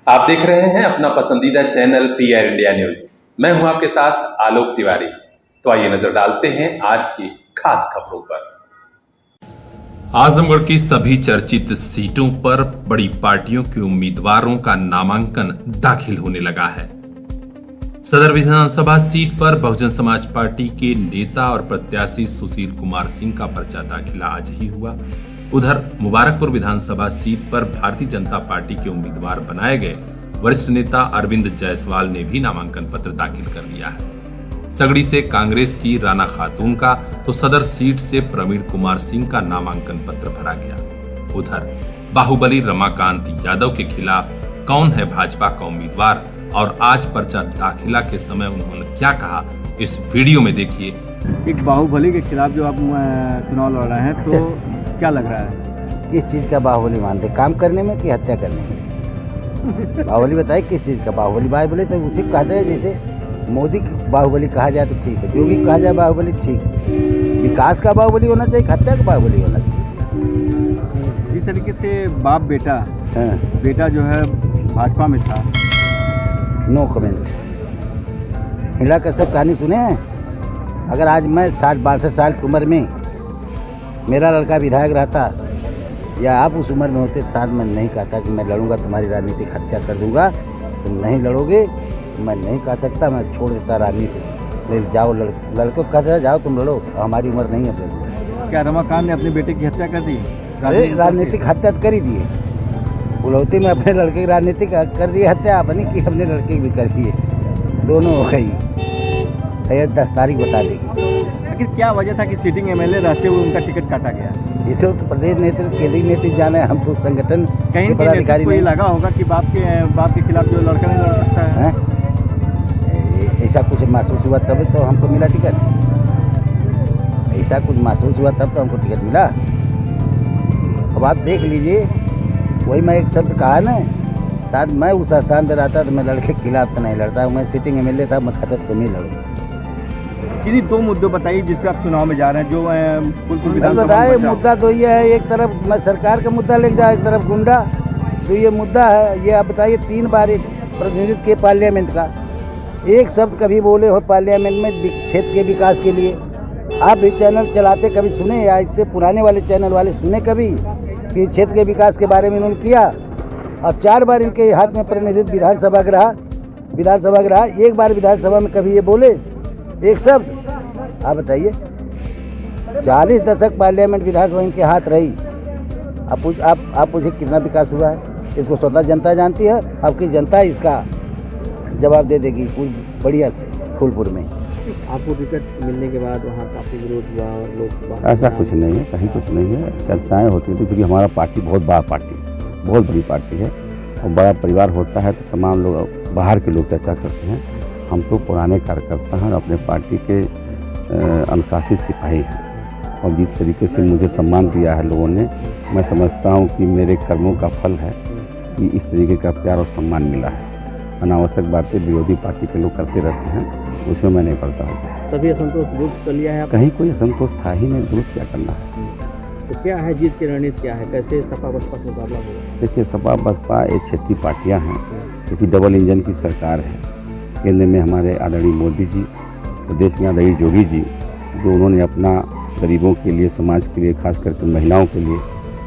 आप देख रहे हैं अपना पसंदीदा चैनल पीआर इंडिया न्यूज। मैं हूं आपके साथ आलोक तिवारी। तो आइए नजर डालते हैं आज की खास खबरों पर। आजमगढ़ की सभी चर्चित सीटों पर बड़ी पार्टियों के उम्मीदवारों का नामांकन दाखिल होने लगा है। सदर विधानसभा सीट पर बहुजन समाज पार्टी के नेता और प्रत्याशी सुशील कुमार सिंह का पर्चा दाखिला आज ही हुआ। उधर मुबारकपुर विधानसभा सीट पर भारतीय जनता पार्टी के उम्मीदवार बनाए गए वरिष्ठ नेता अरविंद जायसवाल ने भी नामांकन पत्र दाखिल कर लिया है। सगड़ी से कांग्रेस की राना खातून का तो सदर सीट से प्रवीण कुमार सिंह का नामांकन पत्र भरा गया। उधर बाहुबली रमाकांत यादव के खिलाफ कौन है भाजपा का उम्मीदवार और आज पर्चा दाखिला के समय उन्होंने क्या कहा, इस वीडियो में देखिए। एक बाहुबली के खिलाफ जो आप चुनाव लड़ रहे हैं, तो क्या लग रहा है? किस चीज़ का बाहुबली मानते, काम करने में कि हत्या करने में? बाहुबली बताइए किस चीज़ का बाहुबली? बाहुबली तो उसी को कहते हैं, जैसे मोदी की बाहुबली कहा जाए तो ठीक है, योगी कहा जाए बाहुबली ठीक है। विकास का बाहुबली होना चाहिए, हत्या का बाहुबली होना चाहिए। जिस तरीके से बाप बेटा बेटा जो है भाजपा में था, नो कमेंट। हिला कश्यप कहानी सुने हैं? अगर आज मैं 60-62 साल की उम्र में मेरा लड़का विधायक रहता या आप उस उम्र में होते, साथ में नहीं कहता कि मैं लड़ूंगा, तुम्हारी राजनीतिक हत्या कर दूंगा, तुम नहीं लड़ोगे। मैं नहीं कह सकता, मैं छोड़ देता राजनीति। ले जाओ, लड़कों को कहता जाओ तुम लड़ो, हमारी उम्र नहीं है। क्या रमाकांत ने अपने बेटे की हत्या कर दी? अरे राजनीतिक हत्या कर ही दिए। बुलौती में अपने लड़के की राजनीतिक कर दिए हत्या, अपनी की अपने लड़के की भी कर दिए, दोनों हो गई। 10 तारीख बता देगी। आखिर क्या वजह था कि सीटिंग एमएलए रहते हुए उनका टिकट काटा गया? इसे तो प्रदेश नेतृत्व, केंद्रीय नेतृत्व जाने, हम तो संगठन कहीं पदाधिकारी नहीं। लगा होगा कि बाप के खिलाफ जो लड़का नहीं लड़ सकता है, ऐसा कुछ महसूस हुआ तब तो हमको मिला टिकट। ऐसा कुछ महसूस हुआ तब तो हमको टिकट मिला। अब आप देख लीजिए, वही मैं एक शब्द कहा ना, शायद मैं उस स्थान पर रहता तो मैं लड़के के खिलाफ तो नहीं लड़ता। मैं सिटिंग एमएलए था, मैं खतर तो नहीं लड़ूँ। किन्हीं 2 मुद्दों बताइए जिससे आप चुनाव में जा रहे हैं, जो बताए। मुद्दा तो ये है, एक तरफ मैं सरकार का मुद्दा लेके जाए, एक तरफ गुंडा, तो ये मुद्दा है। ये आप बताइए, 3 बार प्रतिनिधित्व के पार्लियामेंट का, एक शब्द कभी बोले हो पार्लियामेंट में क्षेत्र के विकास के लिए? आप भी चैनल चलाते, कभी सुने या इससे पुराने वाले चैनल वाले सुने कभी कि क्षेत्र के विकास के बारे में इन्होंने किया? और 4 बार इनके हाथ में प्रतिनिधित्व विधानसभा का रहा, एक बार विधानसभा में कभी ये बोले एक शब्द? आप बताइए, 40 दशक पार्लियामेंट विधानसभा इनके हाथ रही। आप मुझे कितना विकास हुआ है, इसको स्वतः जनता जानती है। आपकी जनता इसका जवाब दे देगी बढ़िया से। फूलपुर में आपको टिकट मिलने के बाद वहाँ काफ़ी विरोध हुआ और लोग, ऐसा कुछ नहीं है, कहीं कुछ नहीं है। चर्चाएँ होती थी क्योंकि हमारा पार्टी बहुत बड़ी पार्टी है और बड़ा परिवार होता है, तो तमाम लोग बाहर के लोग चर्चा करते हैं। हम तो पुराने कार्यकर्ता हैं, अपने पार्टी के अनुशासित सिपाही हैं और जिस तरीके से मुझे सम्मान दिया है लोगों ने, मैं समझता हूं कि मेरे कर्मों का फल है कि इस तरीके का प्यार और सम्मान मिला है। अनावश्यक बातें विरोधी पार्टी के लोग करते रहते हैं, उसमें मैं नहीं पड़ता हूँ। सभी असंतोष दूर कर लिया है? कहीं कोई असंतोष था ही नहीं, दूर क्या करना है। तो क्या है जीत की रणनीति, क्या है, कैसे सपा बसपा से मुकाबला होगा? देखिए, सपा बसपा एक क्षेत्रीय पार्टियाँ हैं क्योंकि डबल इंजन की सरकार है। केंद्र में हमारे आदरणीय मोदी जी, प्रदेश में आदरणीय योगी जी, जो उन्होंने अपना गरीबों के लिए, समाज के लिए, खास करके महिलाओं के लिए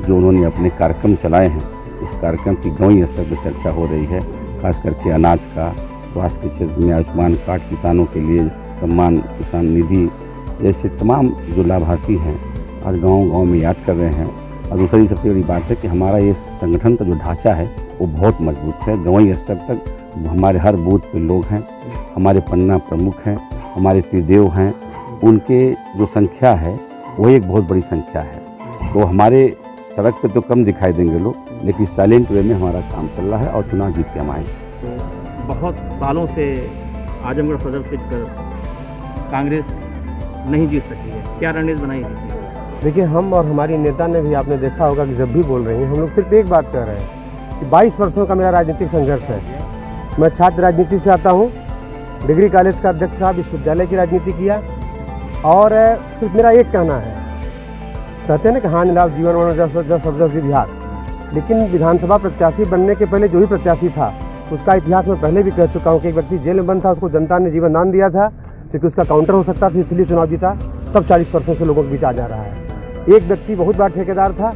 जो उन्होंने अपने कार्यक्रम चलाए हैं, उस कार्यक्रम की गाँवी स्तर पर चर्चा हो रही है। खास करके अनाज का, स्वास्थ्य के क्षेत्र में आयुष्मान कार्ड, किसानों के लिए सम्मान किसान निधि जैसे तमाम जो लाभार्थी हैं आज गांव में याद कर रहे हैं। और दूसरी सबसे बड़ी बात है कि हमारा ये संगठन का जो ढांचा है वो बहुत मजबूत है। गाँवी स्तर तक हमारे हर बूथ पे लोग हैं, हमारे पन्ना प्रमुख हैं, हमारे त्रिदेव हैं, उनके जो संख्या है वो एक बहुत बड़ी संख्या है। तो हमारे सड़क पे तो कम दिखाई देंगे लोग, लेकिन साइलेंट वे में हमारा काम चल रहा है और चुनाव जीत के हम आएंगे। बहुत सालों से आजमगढ़ सदर सीट पर कांग्रेस नहीं जीत सकी है, क्या रणनीति बनाई है? देखिए, हम और हमारी नेता ने भी, आपने देखा होगा कि जब भी बोल रही हैं, हम लोग सिर्फ एक बात कह रहे हैं कि 22 वर्षों का मेरा राजनीतिक संघर्ष है। मैं छात्र राजनीति से आता हूँ, डिग्री कॉलेज का अध्यक्ष रहा, विश्वविद्यालय की राजनीति किया। और सिर्फ मेरा एक कहना है, कहते हैं ना कि हानि लाभ जीवन जस विध्यात, लेकिन विधानसभा प्रत्याशी बनने के पहले जो ही प्रत्याशी था उसका इतिहास मैं पहले भी कह चुका हूँ कि एक व्यक्ति जेल में बंद था, उसको जनता ने जीवन दान दिया था क्योंकि उसका काउंटर हो सकता था, इसलिए चुनाव जीता। तब 40% से लोगों के बीच आ जा रहा है। एक व्यक्ति बहुत बड़ा ठेकेदार था,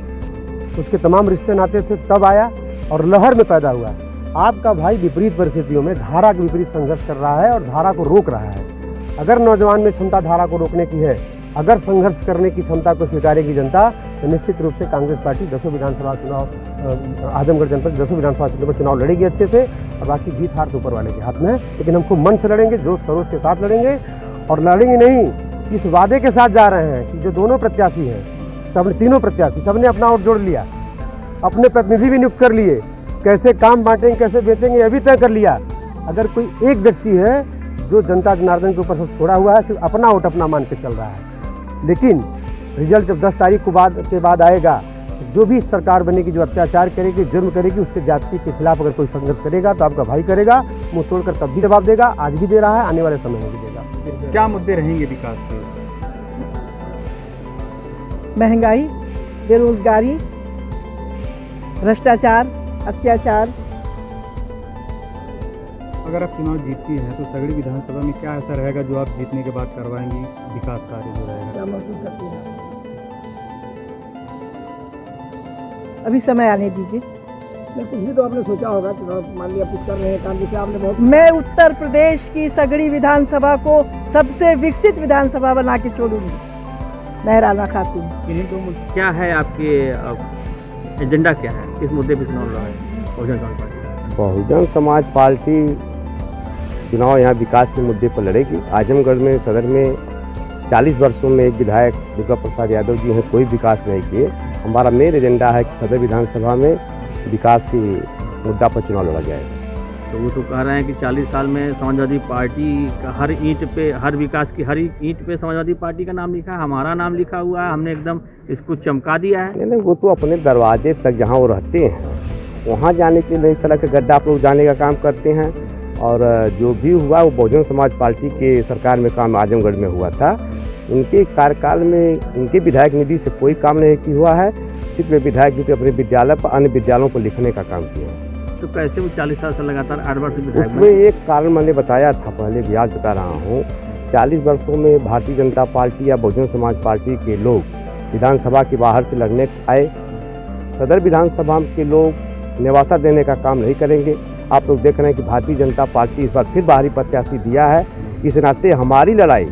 उसके तमाम रिश्ते नाते थे, तब आया और लहर में पैदा हुआ। आपका भाई विपरीत परिस्थितियों में धारा के विपरीत संघर्ष कर रहा है और धारा को रोक रहा है। अगर नौजवान में क्षमता धारा को रोकने की है, अगर संघर्ष करने की क्षमता को स्वीकारेगी जनता, तो निश्चित रूप से कांग्रेस पार्टी 10 विधानसभा चुनाव, आजमगढ़ जनपद 10 विधानसभा क्षेत्र में चुनाव लड़ेगी अच्छे से, और बाकी जीत हार तो ऊपर वाले के हाथ में है। लेकिन हम खूब मन से लड़ेंगे, जोश खरोश के साथ लड़ेंगे, और लड़ेंगे नहीं इस वादे के साथ जा रहे हैं कि जो दोनों प्रत्याशी हैं, सब तीनों प्रत्याशी सबने अपना वोट जोड़ लिया, अपने प्रतिनिधि भी नियुक्त कर लिए, कैसे काम बांटेंगे, कैसे बेचेंगे, ये भी तय कर लिया। अगर कोई एक व्यक्ति है जो जनता जनार्दन के ऊपर सब छोड़ा हुआ है, सिर्फ अपना वोट अपना मान के चल रहा है, लेकिन रिजल्ट जब 10 तारीख के बाद आएगा, जो भी सरकार बनेगी, जो अत्याचार करेगी, जुर्म करेगी, उसके जाति के खिलाफ अगर कोई संघर्ष करेगा तो आपका भाई करेगा, मुंह तोड़कर तब भी जवाब देगा, आज भी दे रहा है, आने वाले समय में भी देगा। क्या मुद्दे रहेंगे विकास के? महंगाई, बेरोजगारी, भ्रष्टाचार, अत्याचार। अगर आप चुनाव जीतती हैं तो सगड़ी विधानसभा में क्या ऐसा रहेगा जो आप जीतने के बाद करवाएंगी, विकास कार्य जो रहेगा? क्या महसूस करती हैं? अभी समय आने दीजिए। कुछ भी तो आपने सोचा होगा, मान लिया कुछ कर रहे हैं काम, जैसे आपने बहुत। मैं उत्तर प्रदेश की सगड़ी विधानसभा को सबसे विकसित विधानसभा बना के छोड़ूंगी। मैं राना खातून। इन्हीं दो मुद्दे क्या है आपके एजेंडा, क्या है, किस मुद्दे पर चुनाव लड़ रहे हैं बहुजन समाज पार्टी? बहुजन समाज पार्टी चुनाव यहाँ विकास के मुद्दे पर लड़ेगी। आजमगढ़ में सदर में 40 वर्षों में एक विधायक दुर्गा प्रसाद यादव जी हैं, कोई विकास नहीं किए। हमारा मेन एजेंडा है कि सदर विधानसभा में विकास की मुद्दा पर चुनाव लड़ा जाएगा। तो वो तो कह रहे हैं कि 40 साल में समाजवादी पार्टी का हर ईंट पे, हर विकास की हर ईंट पे समाजवादी पार्टी का नाम लिखा है, हमारा नाम लिखा हुआ है, हमने एकदम इसको चमका दिया है। नहीं, वो तो अपने दरवाजे तक जहाँ वो रहते हैं वहाँ जाने के लिए सड़क का गड्ढा आप लोग जाने का काम करते हैं। और जो भी हुआ वो बहुजन समाज पार्टी के सरकार में काम आजमगढ़ में हुआ था। उनके कार्यकाल में उनके विधायक निधि से कोई काम नहीं हुआ है, सिर्फ विधायक जी के अपने विद्यालय पर, अन्य विद्यालयों को लिखने का काम किया। तो कैसे वो 40 साल से लगातार 8 वर्ष विधायक? उसमें एक कारण मैंने बताया था पहले, भी आज बता रहा हूँ। 40 वर्षों में भारतीय जनता पार्टी या बहुजन समाज पार्टी के लोग विधानसभा के बाहर से लड़ने आए। सदर विधानसभा के लोग निवासा देने का काम नहीं करेंगे। आप लोग देख रहे हैं कि भारतीय जनता पार्टी इस बार फिर बाहरी प्रत्याशी दिया है। इस नाते हमारी लड़ाई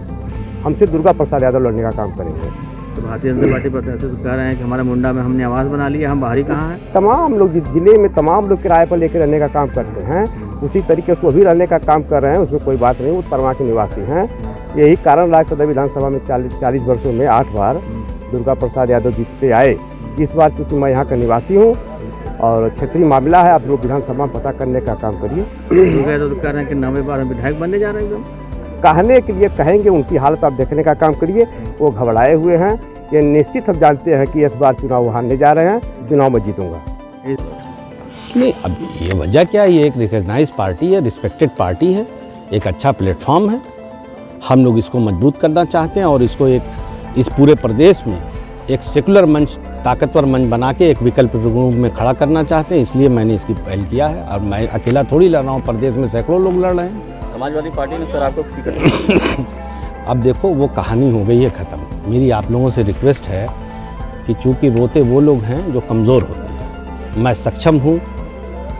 हमसे दुर्गा प्रसाद यादव लड़ने का काम करेंगे। तो भारतीय जनता पार्टी प्रत्याशी तो कह रहे हैं कि हमारे मुंडा में हमने आवास बना लिया, हम बाहरी कहाँ हैं? तमाम लोग जिले में तमाम लोग किराए पर लेकर रहने का काम करते हैं, उसी तरीके से वो भी रहने का काम कर रहे हैं, उसमें कोई बात नहीं। वो परमा के निवासी हैं। यही कारण रहा सदर विधानसभा में 40 वर्षों में 8 बार दुर्गा प्रसाद यादव जीतते आए। इस बार क्योंकि मैं यहाँ का निवासी हूँ और क्षेत्रीय मामला है, आप लोग विधानसभा में पता करने का काम करिए। तो कह रहे हैं कि 9वें बार विधायक बनने जा रहे हैं। कहने के लिए कहेंगे, उनकी हालत आप देखने का काम करिए। वो घबराए हुए हैं। ये निश्चित हम जानते हैं कि इस बार चुनाव हारने जा रहे हैं, चुनाव में जीतूंगा। नहीं, अब ये वजह क्या है, ये एक रिकग्नाइज पार्टी है, रिस्पेक्टेड पार्टी है, एक अच्छा प्लेटफॉर्म है। हम लोग इसको मजबूत करना चाहते हैं और इसको एक इस पूरे प्रदेश में एक सेकुलर मंच, ताकतवर मंच बना के एक विकल्प रूप में खड़ा करना चाहते हैं। इसलिए मैंने इसकी पहल किया है। और मैं अकेला थोड़ी लड़ रहा हूँ, प्रदेश में सैकड़ों लोग लड़ रहे हैं। समाजवादी पार्टी ने सर आपको टिकट अब देखो वो कहानी हो गई है ख़त्म। मेरी आप लोगों से रिक्वेस्ट है कि चूँकि रोते वो लोग हैं जो कमज़ोर होते हैं, मैं सक्षम हूँ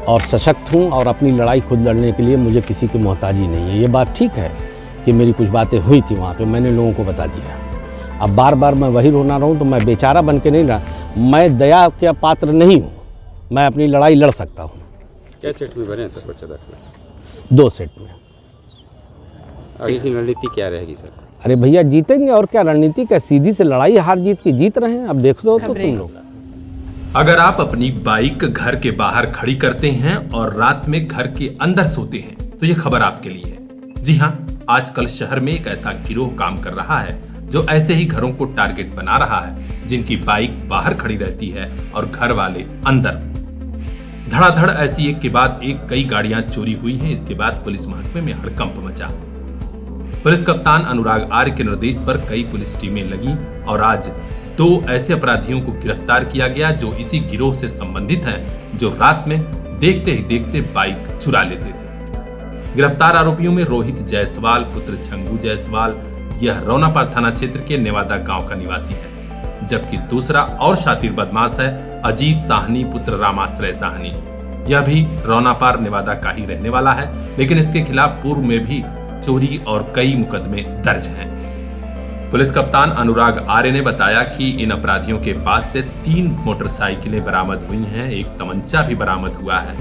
और सशक्त हूँ और अपनी लड़ाई खुद लड़ने के लिए मुझे किसी की मोहताजी नहीं है। ये बात ठीक है कि मेरी कुछ बातें हुई थी वहाँ पे, मैंने लोगों को बता दिया। अब बार बार मैं वही रोना रहूँ तो मैं बेचारा बन के नहीं रहा। मैं दया के पात्र नहीं हूँ, मैं अपनी लड़ाई लड़ सकता हूँ। क्या सेट में बने सर पर्चा दाखिला? 2 सेट में। आगे की रणनीति क्या रहेगी सर? अरे भैया जीतेंगे और क्या रणनीति क्या, सीधी से लड़ाई हार जीत की जीत रहे हैं। अब देख दो तो तुम लोग। अगर आप अपनी बाइक घर के बाहर खड़ी करते हैं और रात में घर के अंदर सोते हैं तो ये खबर आपके लिए है। जी हाँ, आजकल शहर में एक ऐसा गिरोह काम कर रहा है जो ऐसे ही घरों को टारगेट बना रहा है जिनकी बाइक बाहर खड़ी रहती है और घर वाले अंदर। धड़ाधड़ ऐसी एक के बाद एक कई गाड़ियां चोरी हुई हैं। इसके बाद पुलिस महकमे में हड़कंप मचा। पुलिस कप्तान अनुराग आर्य के निर्देश पर कई पुलिस टीमें लगी और आज 2 ऐसे अपराधियों को गिरफ्तार किया गया जो इसी गिरोह से संबंधित हैं, जो रात में देखते ही देखते बाइक चुरा लेते थे। गिरफ्तार आरोपियों में रोहित जायसवाल पुत्र छंगू जायसवाल, यह रौनापार थाना क्षेत्र के नेवादा गांव का निवासी है, जबकि दूसरा और शातिर बदमाश है अजीत साहनी पुत्र रामाश्रय साहनी। यह भी रौनापार नेवादा का ही रहने वाला है, लेकिन इसके खिलाफ पूर्व में भी चोरी और कई मुकदमे दर्ज हैं। पुलिस कप्तान अनुराग आर्य ने बताया कि इन अपराधियों के पास से 3 मोटरसाइकिलें बरामद हुई हैं, एक तमंचा भी बरामद हुआ है।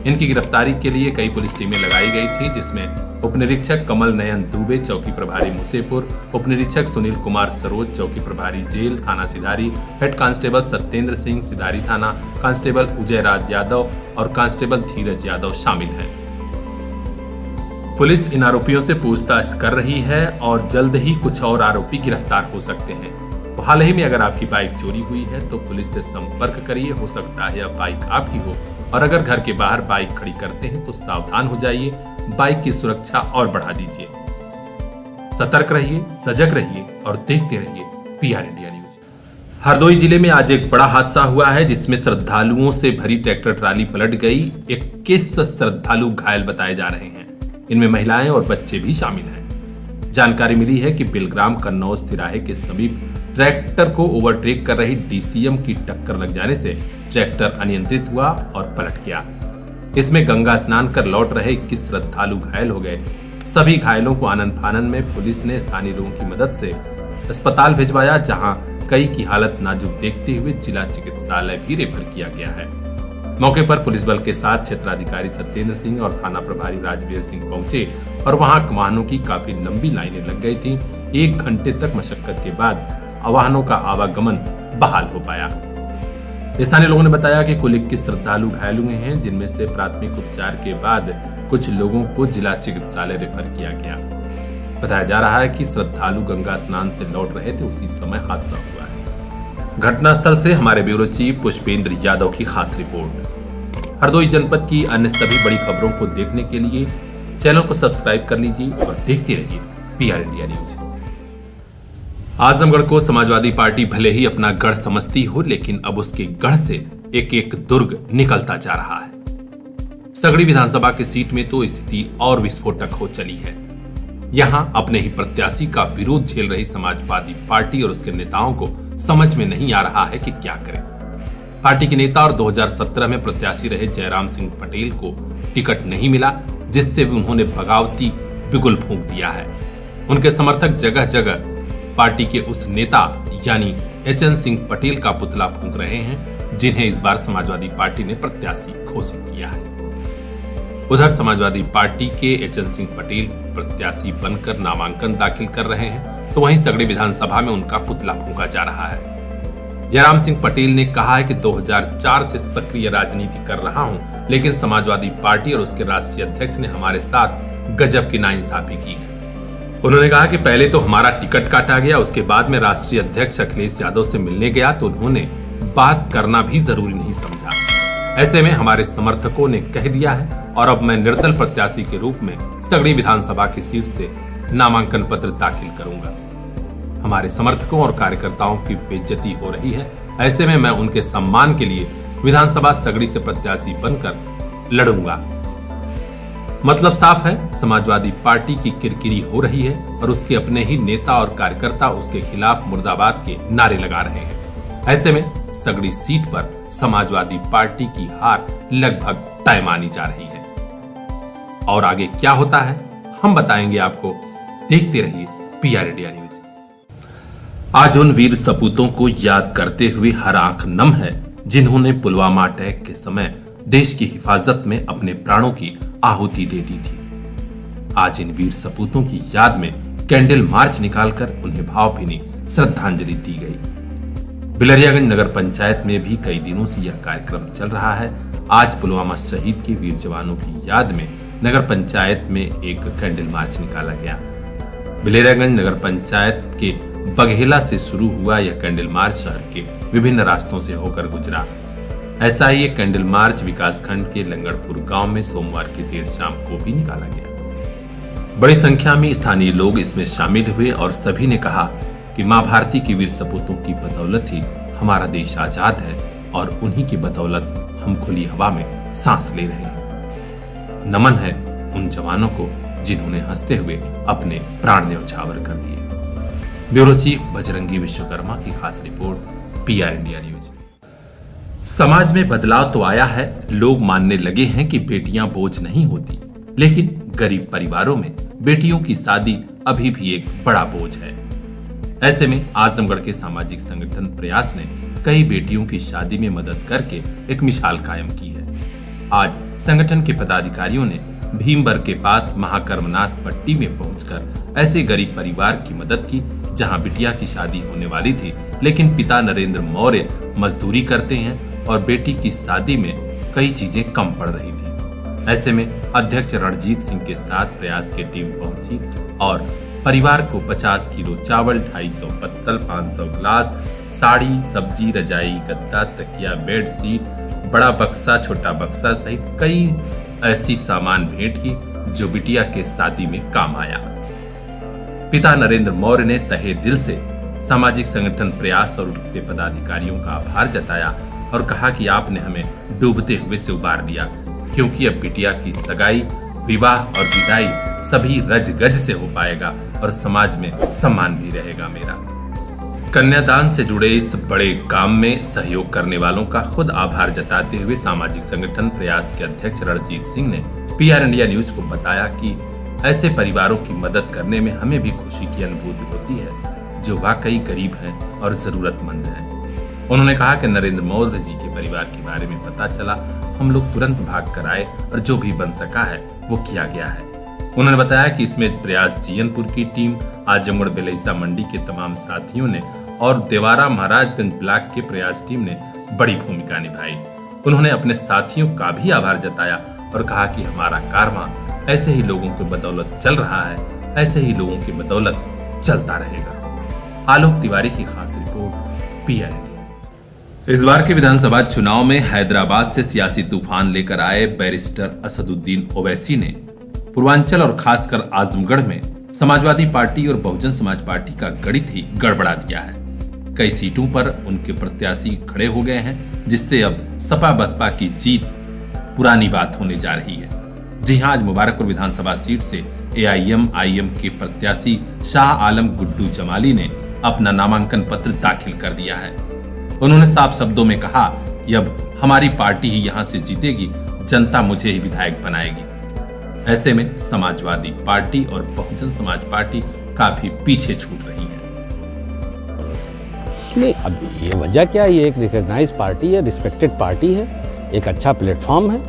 इनकी गिरफ्तारी के लिए कई पुलिस टीमें लगाई गई थी, जिसमें उपनिरीक्षक कमल नयन दुबे चौकी प्रभारी मुसेपुर, उपनिरीक्षक सुनील कुमार सरोज चौकी प्रभारी जेल थाना सिधारी, हेड कांस्टेबल सत्येंद्र सिंह सिधारी थाना, कांस्टेबल उजय राज यादव और कांस्टेबल धीरज यादव शामिल हैं। पुलिस इन आरोपियों से पूछताछ कर रही है और जल्द ही कुछ और आरोपी गिरफ्तार हो सकते हैं। तो हाल ही में अगर आपकी बाइक चोरी हुई है तो पुलिस से संपर्क करिए, हो सकता है यह बाइक आपकी हो। और अगर घर के बाहर बाइक खड़ी करते हैं तो सावधान हो जाइए, बाइक की सुरक्षा और बढ़ा दीजिए। सतर्क रहिए, सजग रहिए और देखते रहिए PR इंडिया न्यूज। हरदोई जिले में आज एक बड़ा हादसा हुआ है, जिसमें श्रद्धालुओं से भरी ट्रैक्टर ट्राली पलट गई। 21 श्रद्धालु घायल बताए जा रहे हैं, इनमें महिलाएं और बच्चे भी शामिल हैं। जानकारी मिली है कि बिलग्राम कन्नौज तिराहे के समीप ट्रैक्टर को ओवरटेक कर रही DCM की टक्कर लग जाने से ट्रैक्टर अनियंत्रित हुआ और पलट गया। इसमें गंगा स्नान कर लौट रहे 21 श्रद्धालु घायल हो गए। सभी घायलों को आनन फानन में पुलिस ने स्थानीय लोगों की मदद से अस्पताल भिजवाया, जहां कई की हालत नाजुक देखते हुए जिला चिकित्सालय भी रेफर किया गया है। मौके पर पुलिस बल के साथ क्षेत्राधिकारी सत्येंद्र सिंह और थाना प्रभारी राजवीर सिंह पहुंचे और वहां वाहनों की काफी लंबी लाइनें लग गई थी। 1 घंटे तक मशक्कत के बाद वाहनों का आवागमन बहाल हो पाया। स्थानीय लोगों ने बताया कि कुल 21 श्रद्धालु घायल हुए हैं, जिनमें से प्राथमिक उपचार के बाद कुछ लोगों को जिला चिकित्सालय रेफर किया गया। बताया जा रहा है कि श्रद्धालु गंगा स्नान से लौट रहे थे, उसी समय हादसा हुआ है। घटनास्थल से हमारे ब्यूरो चीफ पुष्पेंद्र यादव की खास रिपोर्ट। हरदोई जनपद की अन्य सभी बड़ी खबरों को देखने के लिए चैनल को सब्सक्राइब कर लीजिए और देखते रहिए PR इंडिया न्यूज। आजमगढ़ को समाजवादी पार्टी भले ही अपना गढ़ समझती हो, लेकिन अब उसके गढ़ से एक एक दुर्ग निकलता जा रहा है। सगड़ी विधानसभा की सीट में तो स्थिति और विस्फोटक हो चली है। यहां अपने ही प्रत्याशी का विरोध झेल रही समाजवादी पार्टी और उसके नेताओं को समझ में नहीं आ रहा है कि क्या करें। पार्टी के नेता और 2017 में प्रत्याशी रहे जयराम सिंह पटेल को टिकट नहीं मिला, जिससे उन्होंने बगावती बिगुल फूंक दिया है। उनके समर्थक जगह जगह पार्टी के उस नेता यानी HN सिंह पटेल का पुतला फूंक रहे हैं, जिन्हें इस बार समाजवादी पार्टी ने प्रत्याशी घोषित किया है। उधर समाजवादी पार्टी के HN सिंह पटेल प्रत्याशी बनकर नामांकन दाखिल कर रहे हैं, तो वहीं सगड़ी विधानसभा में उनका पुतला फूंका जा रहा है। जयराम सिंह पटेल ने कहा है कि 2004 से सक्रिय राजनीति कर रहा हूं, लेकिन समाजवादी पार्टी और उसके राष्ट्रीय अध्यक्ष ने हमारे साथ गजब की नाइंसाफी की है। उन्होंने कहा कि पहले तो हमारा टिकट काटा गया, उसके बाद में राष्ट्रीय अध्यक्ष अखिलेश यादव से मिलने गया तो उन्होंने बात करना भी जरूरी नहीं समझा। ऐसे में हमारे समर्थकों ने कह दिया है और अब मैं निर्दल प्रत्याशी के रूप में सगड़ी विधानसभा की सीट से नामांकन पत्र दाखिल करूंगा। हमारे समर्थकों और कार्यकर्ताओं की बेइज्जती हो रही है, ऐसे में मैं उनके सम्मान के लिए विधानसभा सगड़ी से प्रत्याशी बनकर लड़ूंगा। मतलब साफ है, समाजवादी पार्टी की किरकिरी हो रही है और उसके अपने ही नेता और कार्यकर्ता उसके खिलाफ मुर्दाबाद के नारे लगा रहे हैं। ऐसे में सगड़ी सीट पर समाजवादी पार्टी की हार लगभग तय मानी जा रही है। और आगे क्या होता है हम बताएंगे आपको, देखते रहिए PR इंडिया न्यूज। आज उन वीर सपूतों को याद करते हुए हर आंख नम है, जिन्होंने पुलवामा अटैक के समय देश की हिफाजत में अपने प्राणों की आहुति दे दी थी। आज इन वीर सपूतों की याद में कैंडल मार्च निकालकर उन्हें भावभीनी श्रद्धांजलि दी गई। बिलरियागंज नगर पंचायत में भी कई दिनों से यह कार्यक्रम चल रहा है। आज पुलवामा शहीद के वीर जवानों की याद में नगर पंचायत में एक कैंडल मार्च निकाला गया। बिलरियागंज नगर पंचायत के बघेला से शुरू हुआ यह कैंडल मार्च शहर के विभिन्न रास्तों से होकर गुजरा। ऐसा ही एक कैंडल मार्च विकासखंड के लंगड़पुर गांव में सोमवार की देर शाम को भी निकाला गया। बड़ी संख्या में स्थानीय लोग इसमें शामिल हुए और सभी ने कहा कि मां भारती की वीर सपूतों की बदौलत ही हमारा देश आजाद है और उन्हीं की बदौलत हम खुली हवा में सांस ले रहे हैं। नमन है उन जवानों को जिन्होंने हंसते हुए अपने प्राण न्यौछावर कर दिए। ब्यूरो चीफ बजरंगी विश्वकर्मा की खास रिपोर्ट, पीआर इंडिया न्यूज। समाज में बदलाव तो आया है, लोग मानने लगे हैं कि बेटियां बोझ नहीं होती, लेकिन गरीब परिवारों में बेटियों की शादी अभी भी एक बड़ा बोझ है। ऐसे में आजमगढ़ के सामाजिक संगठन प्रयास ने कई बेटियों की शादी में मदद करके एक मिसाल कायम की है। आज संगठन के पदाधिकारियों ने भीमबर के पास महाकर्मनाथ पट्टी में पहुंचकर ऐसे गरीब परिवार की मदद की जहां बिटिया की शादी होने वाली थी, लेकिन पिता नरेंद्र मौर्य मजदूरी करते हैं और बेटी की शादी में कई चीजें कम पड़ रही थी। ऐसे में अध्यक्ष रणजीत सिंह के साथ प्रयास की टीम पहुंची और परिवार को 50 किलो चावल, 250 पत्तल, 500 गिलास, साड़ी, सब्जी, रजाई, गद्दा, तकिया, बेड शीट, बड़ा बक्सा, छोटा बक्सा सहित कई ऐसी सामान भेंट की जो बिटिया के शादी में काम आया। पिता नरेंद्र मौर्य ने तहे दिल से सामाजिक संगठन प्रयास और उसके पदाधिकारियों का आभार जताया और कहा कि आपने हमें डूबते हुए से उबार लिया, क्योंकि अब बिटिया की सगाई, विवाह और विदाई सभी रज गज से हो पाएगा और समाज में सम्मान भी रहेगा मेरा। कन्यादान से जुड़े इस बड़े काम में सहयोग करने वालों का खुद आभार जताते हुए सामाजिक संगठन प्रयास के अध्यक्ष रणजीत सिंह ने पीआर इंडिया न्यूज को बताया कि ऐसे परिवारों की मदद करने में हमें भी खुशी की अनुभूति होती है जो वाकई गरीब हैं और जरूरतमंद हैं। उन्होंने कहा कि नरेंद्र मौर्य जी के परिवार के बारे में पता चला, हम लोग तुरंत भाग कर आए और जो भी बन सका है वो किया गया है। उन्होंने बताया कि इसमें प्रयास जीयनपुर की टीम, आजमगढ़ बेलैसा मंडी के तमाम साथियों ने और देवारा महाराजगंज ब्लॉक के प्रयास टीम ने बड़ी भूमिका निभाई। उन्होंने अपने साथियों का भी आभार जताया और कहा कि हमारा कारवां ऐसे ही लोगों की बदौलत चल रहा है, ऐसे ही लोगों की बदौलत चलता रहेगा। आलोक तिवारी की खास रिपोर्ट, पीआर इंडिया। इस बार के विधानसभा चुनाव में हैदराबाद से सियासी तूफान लेकर आए बैरिस्टर असदुद्दीन ओवैसी ने पूर्वांचल और खासकर आजमगढ़ में समाजवादी पार्टी और बहुजन समाज पार्टी का गणित ही गड़बड़ा दिया है। कई सीटों पर उनके प्रत्याशी खड़े हो गए हैं, जिससे अब सपा बसपा की जीत पुरानी बात होने जा रही है। जी हां, आज मुबारकपुर विधानसभा सीट से AIM के प्रत्याशी शाह आलम गुड्डू जमाली ने अपना नामांकन पत्र दाखिल कर दिया है। उन्होंने साफ शब्दों में कहा, अब हमारी पार्टी ही यहां से जीतेगी, जनता मुझे ही विधायक बनाएगी। ऐसे में समाजवादी पार्टी और बहुजन समाज पार्टी काफी पीछे छूट रही है। नहीं, अब ये वजह क्या है, ये एक रिकॉग्नाइज पार्टी है, रिस्पेक्टेड पार्टी है, एक अच्छा प्लेटफॉर्म है।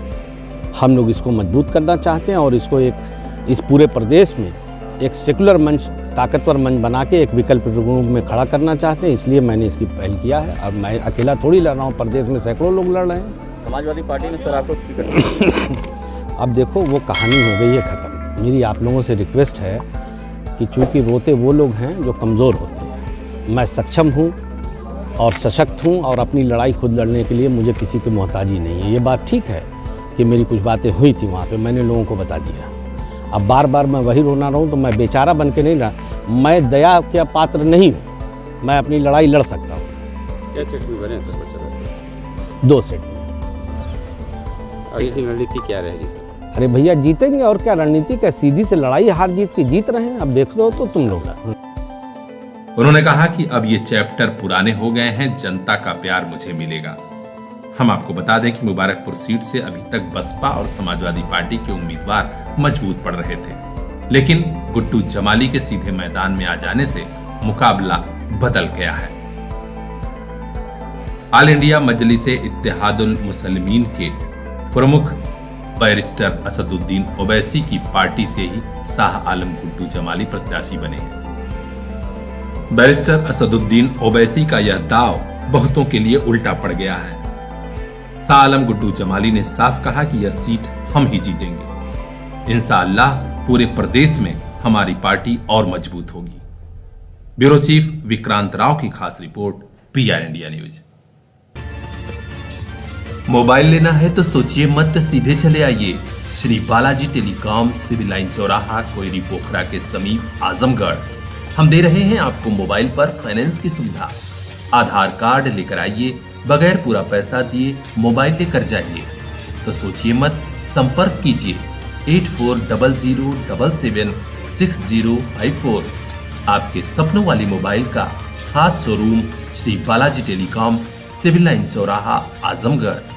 हम लोग इसको मजबूत करना चाहते हैं और इसको एक इस पूरे प्रदेश में एक सेकुलर मंच, ताकतवर मंच बना के एक विकल्प रूप में खड़ा करना चाहते हैं, इसलिए मैंने इसकी पहल किया है। अब मैं अकेला थोड़ी लड़ रहा हूँ, प्रदेश में सैकड़ों लोग लड़ रहे हैं। समाजवादी पार्टी ने सर आपको टिकट अब देखो, वो कहानी हो गई है ख़त्म। मेरी आप लोगों से रिक्वेस्ट है कि चूँकि रोते वो लोग हैं जो कमज़ोर होते हैं, मैं सक्षम हूँ और सशक्त हूँ और अपनी लड़ाई खुद लड़ने के लिए मुझे किसी की मोहताजी नहीं है। ये बात ठीक है कि मेरी कुछ बातें हुई थी वहाँ पे, मैंने लोगों को बता दिया। अब बार बार मैं वही रोना रहूँ तो मैं बेचारा बन के नहीं रहा। मैं दया के पात्र नहीं हूँ, मैं अपनी लड़ाई लड़ सकता हूँ। क्या सेट में बने सर? 2 सेट में। आगे की रणनीति क्या रहेगी सर? अरे भैया, जीतेंगे और क्या रणनीति क्या, सीधी से लड़ाई हार जीत की जीत रहे हैं। अब देख लो तो तुम लोग। उन्होंने कहा कि अब ये चैप्टर पुराने हो गए हैं, जनता का प्यार मुझे मिलेगा। हम आपको बता दें कि मुबारकपुर सीट से अभी तक बसपा और समाजवादी पार्टी के उम्मीदवार मजबूत पड़ रहे थे, लेकिन गुड्डू जमाली के सीधे मैदान में आ जाने से मुकाबला बदल गया है। ऑल इंडिया मजलिसे इत्तेहादुल मुसलिमीन के प्रमुख बैरिस्टर असदुद्दीन ओवैसी की पार्टी से ही शाह आलम गुड्डू जमाली प्रत्याशी बने हैं। बैरिस्टर असदुद्दीन ओवैसी का यह दाव बहुतों के लिए उल्टा पड़ गया है। शाह आलम गुड्डू जमाली ने साफ कहा कि यह सीट हम ही जीतेंगे। इंशाअल्लाह पूरे प्रदेश में हमारी पार्टी और मजबूत होगी। ब्यूरो चीफ विक्रांत राव की खास report, PR India news. Mobile लेना है तो सोचिए मत, सीधे चले आइए Shri Balaji telecom, civil line चौराहा, कोयरी पोखरा के समीप, आजमगढ़। हम दे रहे हैं आपको मोबाइल पर फाइनेंस की सुविधा। आधार कार्ड लेकर आइए, बगैर पूरा पैसा दिए मोबाइल लेकर जाइए। तो सोचिए मत, संपर्क कीजिए 8400776054। आपके सपनों वाली मोबाइल का खास showroom Shri Balaji telecom, civil line चौराहा, आजमगढ़।